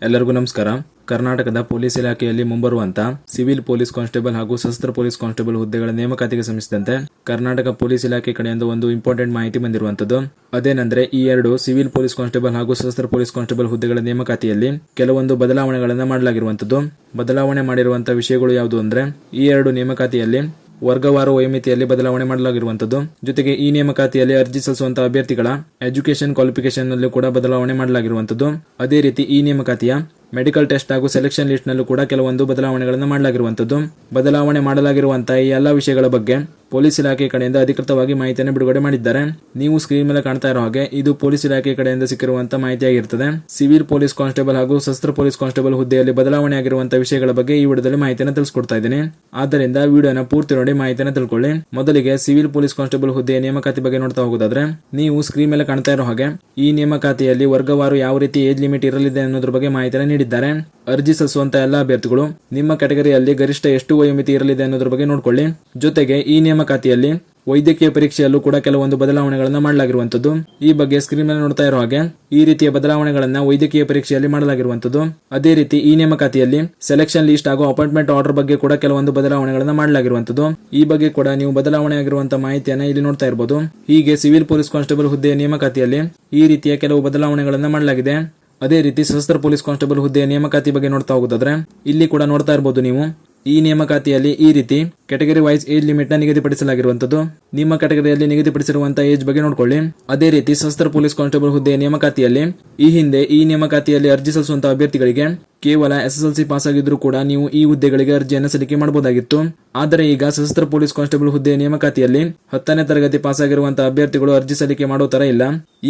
ಎಲ್ಲರಿಗೂ ನಮಸ್ಕಾರ. ಕರ್ನಾಟಕದ ಪೊಲೀಸ್ ಇಲಾಖೆಯಲ್ಲಿ ಮುಂಬರುವಂತ ಸಿವಿಲ್ ಪೊಲೀಸ್ ಕಾನ್ಸ್ಟೇಬಲ್ ಹಾಗೂ ಸಶಸ್ತ್ರ ಪೊಲೀಸ್ ಕಾನ್ಸ್ಟೇಬಲ್ ಹುದ್ದೆಗಳ ನೇಮಕಾತಿಗೆ ಸಂಬಂಧಿಸಿದಂತೆ ಕರ್ನಾಟಕ ಪೊಲೀಸ್ ಇಲಾಖೆ ಕಡೆಯಿಂದ ಒಂದು ಇಂಪಾರ್ಟೆಂಟ್ ಮಾಹಿತಿ ಬಂದಿರುವಂತದ್ದು. ಅದೇನೆಂದ್ರೆ ಈ ಎರಡು ಸಿವಿಲ್ ಪೊಲೀಸ್ ಕಾನ್ಸ್ಟೇಬಲ್ ಹಾಗೂ ಸಶಸ್ತ್ರ ಪೊಲೀಸ್ ಕಾನ್ಸ್ಟೇಬಲ್ ಹುದ್ದೆಗಳ ನೇಮಕಾತಿಯಲ್ಲಿ ಕೆಲವೊಂದು ಬದಲಾವಣೆಗಳನ್ನು ಮಾಡಲಾಗಿರುವಂತದ್ದು. ಬದಲಾವಣೆ ಮಾಡಿರುವಂತಹ ವಿಷಯಗಳು ಯಾವುದು ಅಂದ್ರೆ ಈ ಎರಡು ನೇಮಕಾತಿಯಲ್ಲಿ ವರ್ಗವಾರು ವಯೋಮಿತಿಯಲ್ಲಿ ಬದಲಾವಣೆ ಮಾಡಲಾಗಿರುವಂತದ್ದು. ಜೊತೆಗೆ ಈ ನೇಮಕಾತಿಯಲ್ಲಿ ಅರ್ಜಿ ಸಲ್ಲಿಸುವಂತಹ ಅಭ್ಯರ್ಥಿಗಳ ಎಜುಕೇಶನ್ ಕ್ವಾಲಿಫಿಕೇಶನ್ ನಲ್ಲೂ ಕೂಡ ಬದಲಾವಣೆ ಮಾಡಲಾಗಿರುವಂತದ್ದು. ಅದೇ ರೀತಿ ಈ ನೇಮಕಾತಿಯ ಮೆಡಿಕಲ್ ಟೆಸ್ಟ್ ಹಾಗೂ ಸೆಲೆಕ್ಷನ್ ಲಿಸ್ಟ್ ನಲ್ಲೂ ಕೂಡ ಕೆಲವೊಂದು ಬದಲಾವಣೆಗಳನ್ನು ಮಾಡಲಾಗಿರುವಂತದ್ದು. ಬದಲಾವಣೆ ಮಾಡಲಾಗಿರುವಂತಹ ಈ ಎಲ್ಲಾ ವಿಷಯಗಳ ಬಗ್ಗೆ ಪೊಲೀಸ್ ಇಲಾಖೆ ಕಡೆಯಿಂದ ಅಧಿಕೃತವಾಗಿ ಮಾಹಿತಿಯನ್ನು ಬಿಡುಗಡೆ ಮಾಡಿದ್ದಾರೆ. ನೀವು ಸ್ಕ್ರೀನ್ ಮೇಲೆ ಕಾಣ್ತಾ ಇರೋ ಹಾಗೆ ಇದು ಪೊಲೀಸ್ ಇಲಾಖೆ ಕಡೆಯಿಂದ ಸಿಕ್ಕಿರುವಂತಹ ಮಾಹಿತಿಯಾಗಿರುತ್ತದೆ. ಸಿವಿಲ್ ಪೊಲೀಸ್ ಕಾನ್ಸ್ಟೇಬಲ್ ಹಾಗೂ ಸಶಸ್ತ್ರ ಪೊಲೀಸ್ ಕಾನ್ಸ್ಟೇಬಲ್ ಹುದ್ದೆಯಲ್ಲಿ ಬದಲಾವಣೆ ಆಗಿರುವಂತಹ ವಿಷಯಗಳ ಬಗ್ಗೆ ಈ ವಿಡಿಯೋದಲ್ಲಿ ಮಾಹಿತಿಯನ್ನು ತಿಳಿಸ್ಕೊಡ್ತಾ ಇದ್ದೀನಿ. ಆದ್ದರಿಂದ ವಿಡಿಯೋನ ಪೂರ್ತಿ ನೋಡಿ ಮಾಹಿತಿಯನ್ನು ತಿಳ್ಕೊಳ್ಳಿ. ಮೊದಲಿಗೆ ಸಿವಿಲ್ ಪೊಲೀಸ್ ಕಾನ್ಸ್ಟೇಬಲ್ ಹುದ್ದೆಯ ನೇಮಕಾತಿ ಬಗ್ಗೆ ನೋಡ್ತಾ ಹೋಗೋದಾದ್ರೆ ನೀವು ಸ್ಕ್ರೀನ್ ಮೇಲೆ ಕಾಣ್ತಾ ಇರೋ ಹಾಗೆ ಈ ನೇಮಕಾತಿಯಲ್ಲಿ ವರ್ಗವಾರು ಯಾವ ರೀತಿ ಏಜ್ ಲಿಮಿಟ್ ಇರಲಿದೆ ಅನ್ನೋದ್ರ ಬಗ್ಗೆ ಮಾಹಿತಿಯನ್ನು ನೀಡಿದ್ದಾರೆ. ಅರ್ಜಿ ಸಲ್ಲಿಸುವಂತಹ ಎಲ್ಲಾ ಅಭ್ಯರ್ಥಿಗಳು ನಿಮ್ಮ ಕ್ಯಾಟಗರಿಯಲ್ಲಿ ಗರಿಷ್ಠ ಎಷ್ಟು ವಯೋಮಿತಿ ಇರಲಿದೆ ಅನ್ನೋದ್ರ ಬಗ್ಗೆ ನೋಡ್ಕೊಳ್ಳಿ. ಜೊತೆಗೆ ಈ ನೇಮಕಾತಿಯಲ್ಲಿ ವೈದ್ಯಕೀಯ ಪರೀಕ್ಷೆಯಲ್ಲೂ ಕೂಡ ಕೆಲವೊಂದು ಬದಲಾವಣೆಗಳನ್ನು ಮಾಡಲಾಗಿರುವಂತದ್ದು. ಈ ಬಗ್ಗೆ ಸ್ಕ್ರೀನ್ ಮೇಲೆ ನೋಡ್ತಾ ಇರೋ ಹಾಗೆ ಈ ರೀತಿಯ ಬದಲಾವಣೆಗಳನ್ನ ವೈದ್ಯಕೀಯ ಪರೀಕ್ಷೆಯಲ್ಲಿ ಮಾಡಲಾಗಿರುವಂತದ್ದು. ಅದೇ ರೀತಿ ಈ ನೇಮಕಾತಿಯಲ್ಲಿ ಸೆಲೆಕ್ಷನ್ ಲಿಸ್ಟ್ ಹಾಗೂ ಅಪಾಯಿಂಟ್ಮೆಂಟ್ ಆರ್ಡರ್ ಬಗ್ಗೆ ಕೂಡ ಕೆಲವೊಂದು ಬದಲಾವಣೆಗಳನ್ನು ಮಾಡಲಾಗಿರುವಂತದ್ದು. ಈ ಬಗ್ಗೆ ಕೂಡ ನೀವು ಬದಲಾವಣೆ ಆಗಿರುವಂತಹ ಮಾಹಿತಿಯನ್ನ ಇಲ್ಲಿ ನೋಡ್ತಾ ಇರಬಹುದು. ಹೀಗೆ ಸಿವಿಲ್ ಪೊಲೀಸ್ ಕಾನ್ಸ್ಟೇಬಲ್ ಹುದ್ದೆಯ ನೇಮಕಾತಿಯಲ್ಲಿ ಈ ರೀತಿಯ ಕೆಲವು ಬದಲಾವಣೆಗಳನ್ನು ಮಾಡಲಾಗಿದೆ. ಅದೇ ರೀತಿ ಸಶಸ್ತ್ರ ಪೊಲೀಸ್ ಕಾನ್ಸ್ಟೇಬಲ್ ಹುದ್ದೆಯ ನೇಮಕಾತಿ ಬಗ್ಗೆ ನೋಡ್ತಾ ಹೋಗೋದಾದ್ರೆ ಇಲ್ಲಿ ಕೂಡ ನೋಡ್ತಾ ಇರಬಹುದು ನೀವು ಈ ನೇಮಕಾತಿಯಲ್ಲಿ ಈ ರೀತಿ ಕ್ಯಾಟಗರಿ ವೈಸ್ ಏಜ್ ಲಿಮಿಟ್ ನ ನಿಗದಿಪಡಿಸಲಾಗಿರುವಂತದ್ದು. ನಿಮ್ಮ ಕ್ಯಾಟಗರಿಯಲ್ಲಿ ನಿಗದಿಪಡಿಸಿರುವಂತಹ ಏಜ್ ಬಗ್ಗೆ ನೋಡ್ಕೊಳ್ಳಿ. ಅದೇ ರೀತಿ ಸಶಸ್ತ್ರ ಪೊಲೀಸ್ ಕಾನ್ಸ್ಟೇಬಲ್ ಹುದ್ದೆಯ ನೇಮಕಾತಿಯಲ್ಲಿ ಈ ಹಿಂದೆ ಈ ನೇಮಕಾತಿಯಲ್ಲಿ ಅರ್ಜಿ ಸಲ್ಲಿಸುವಂತಹ ಅಭ್ಯರ್ಥಿಗಳಿಗೆ ಕೇವಲ SSLC ಪಾಸ್ ಆಗಿದ್ರೂ ಕೂಡ ನೀವು ಈ ಹುದ್ದೆಗಳಿಗೆ ಅರ್ಜಿಯನ್ನು ಸಲ್ಲಿಕೆ ಮಾಡಬಹುದಾಗಿತ್ತು. ಆದರೆ ಈಗ ಸಶಸ್ತ್ರ ಪೊಲೀಸ್ ಕಾನ್ಸ್ಟೇಬಲ್ ಹುದ್ದೆಯ ನೇಮಕಾತಿಯಲ್ಲಿ 10ನೇ ತರಗತಿ ಪಾಸ್ ಆಗಿರುವಂತಹ ಅಭ್ಯರ್ಥಿಗಳು ಅರ್ಜಿ ಸಲ್ಲಿಕೆ ಮಾಡೋ ತರ ಇಲ್ಲ.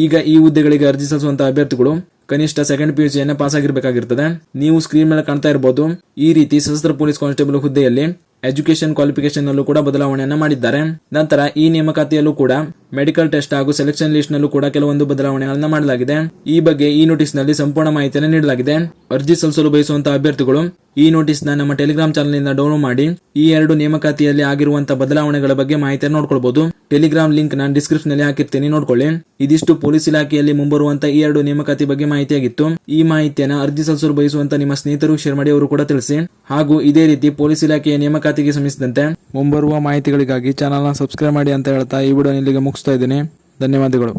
ಈಗ ಈ ಹುದ್ದೆಗಳಿಗೆ ಅರ್ಜಿ ಸಲ್ಲಿಸುವಂತಹ ಅಭ್ಯರ್ಥಿಗಳು ಕನಿಷ್ಠ ಸೆಕೆಂಡ್ PUC ಪಾಸ್ ಆಗಿರಬೇಕಾಗಿರ್ತದೆ. ನೀವು ಸ್ಕ್ರೀನ್ ಮೇಲೆ ಕಾಣ್ತಾ ಇರಬಹುದು ಈ ರೀತಿ ಸಶಸ್ತ್ರ ಪೊಲೀಸ್ ಕಾನ್ಸ್ಟೇಬಲ್ ಹುದ್ದೆಯಲ್ಲಿ ಎಜುಕೇಶನ್ ಕ್ವಾಲಿಫಿಕೇಶನ್ ನಲ್ಲೂ ಕೂಡ ಬದಲಾವಣೆಯನ್ನ ಮಾಡಿದ್ದಾರೆ. ನಂತರ ಈ ನೇಮಕಾತಿಯಲ್ಲೂ ಕೂಡ ಮೆಡಿಕಲ್ ಟೆಸ್ಟ್ ಹಾಗೂ ಸೆಲೆಕ್ಷನ್ ಲಿಸ್ಟ್ ನಲ್ಲೂ ಕೂಡ ಕೆಲವೊಂದು ಬದಲಾವಣೆಗಳನ್ನ ಮಾಡಲಾಗಿದೆ. ಈ ಬಗ್ಗೆ ಈ ನೋಟಿಸ್ ನಲ್ಲಿ ಸಂಪೂರ್ಣ ಮಾಹಿತಿಯನ್ನು ನೀಡಲಾಗಿದೆ. ಅರ್ಜಿ ಸಲ್ಲಿಸಲು ಬಯಸುವಂತಹ ಅಭ್ಯರ್ಥಿಗಳು ಈ ನೋಟಿಸ್ ನ ನಮ್ಮ ಟೆಲಿಗ್ರಾಮ್ ಚಾನಲ್ ನಿಂದ ಡೌನ್ಲೋಡ್ ಮಾಡಿ ಈ ಎರಡು ನೇಮಕಾತಿಯಲ್ಲಿ ಆಗಿರುವಂತಹ ಬದಲಾವಣೆಗಳ ಬಗ್ಗೆ ಮಾಹಿತಿಯನ್ನು ನೋಡ್ಕೊಳ್ಬಹುದು. ಟೆಲಿಗ್ರಾಮ್ ಲಿಂಕ್ ನಾನು ಡಿಸ್ಕ್ರಿಪ್ಷನ್ ನಲ್ಲಿ ಹಾಕಿರ್ತೀನಿ, ನೋಡ್ಕೊಳ್ಳಿ. ಇದಿಷ್ಟು ಪೊಲೀಸ್ ಇಲಾಖೆಯಲ್ಲಿ ಮುಂಬರುವಂತಹ ಈ ಎರಡು ನೇಮಕಾತಿ ಬಗ್ಗೆ ಮಾಹಿತಿಯಾಗಿತ್ತು. ಈ ಮಾಹಿತಿಯನ್ನು ಅರ್ಜಿ ಸಲ್ಲಿಸಲು ಬಯಸುವಂತ ನಿಮ್ಮ ಸ್ನೇಹಿತರು ಶೇರ್ ಮಾಡಿ, ಅವರು ಕೂಡ ತಿಳಿಸಿ. ಹಾಗೂ ಇದೇ ರೀತಿ ಪೊಲೀಸ್ ಇಲಾಖೆಯ ನೇಮಕಾತಿಗೆ ಸಂಬಂಧಿಸಿದಂತೆ ಮುಂಬರುವ ಮಾಹಿತಿಗಳಿಗಾಗಿ ಚಾನಲ್ ನ ಸಬ್ಸ್ಕ್ರೈಬ್ ಮಾಡಿ ಅಂತ ಹೇಳ್ತಾ ಈ ವಿಡಿಯೋ ಇಲ್ಲಿಗೆ ಮುಗಿಸ್ತಾ ಇದ್ದೀನಿ. ಧನ್ಯವಾದಗಳು.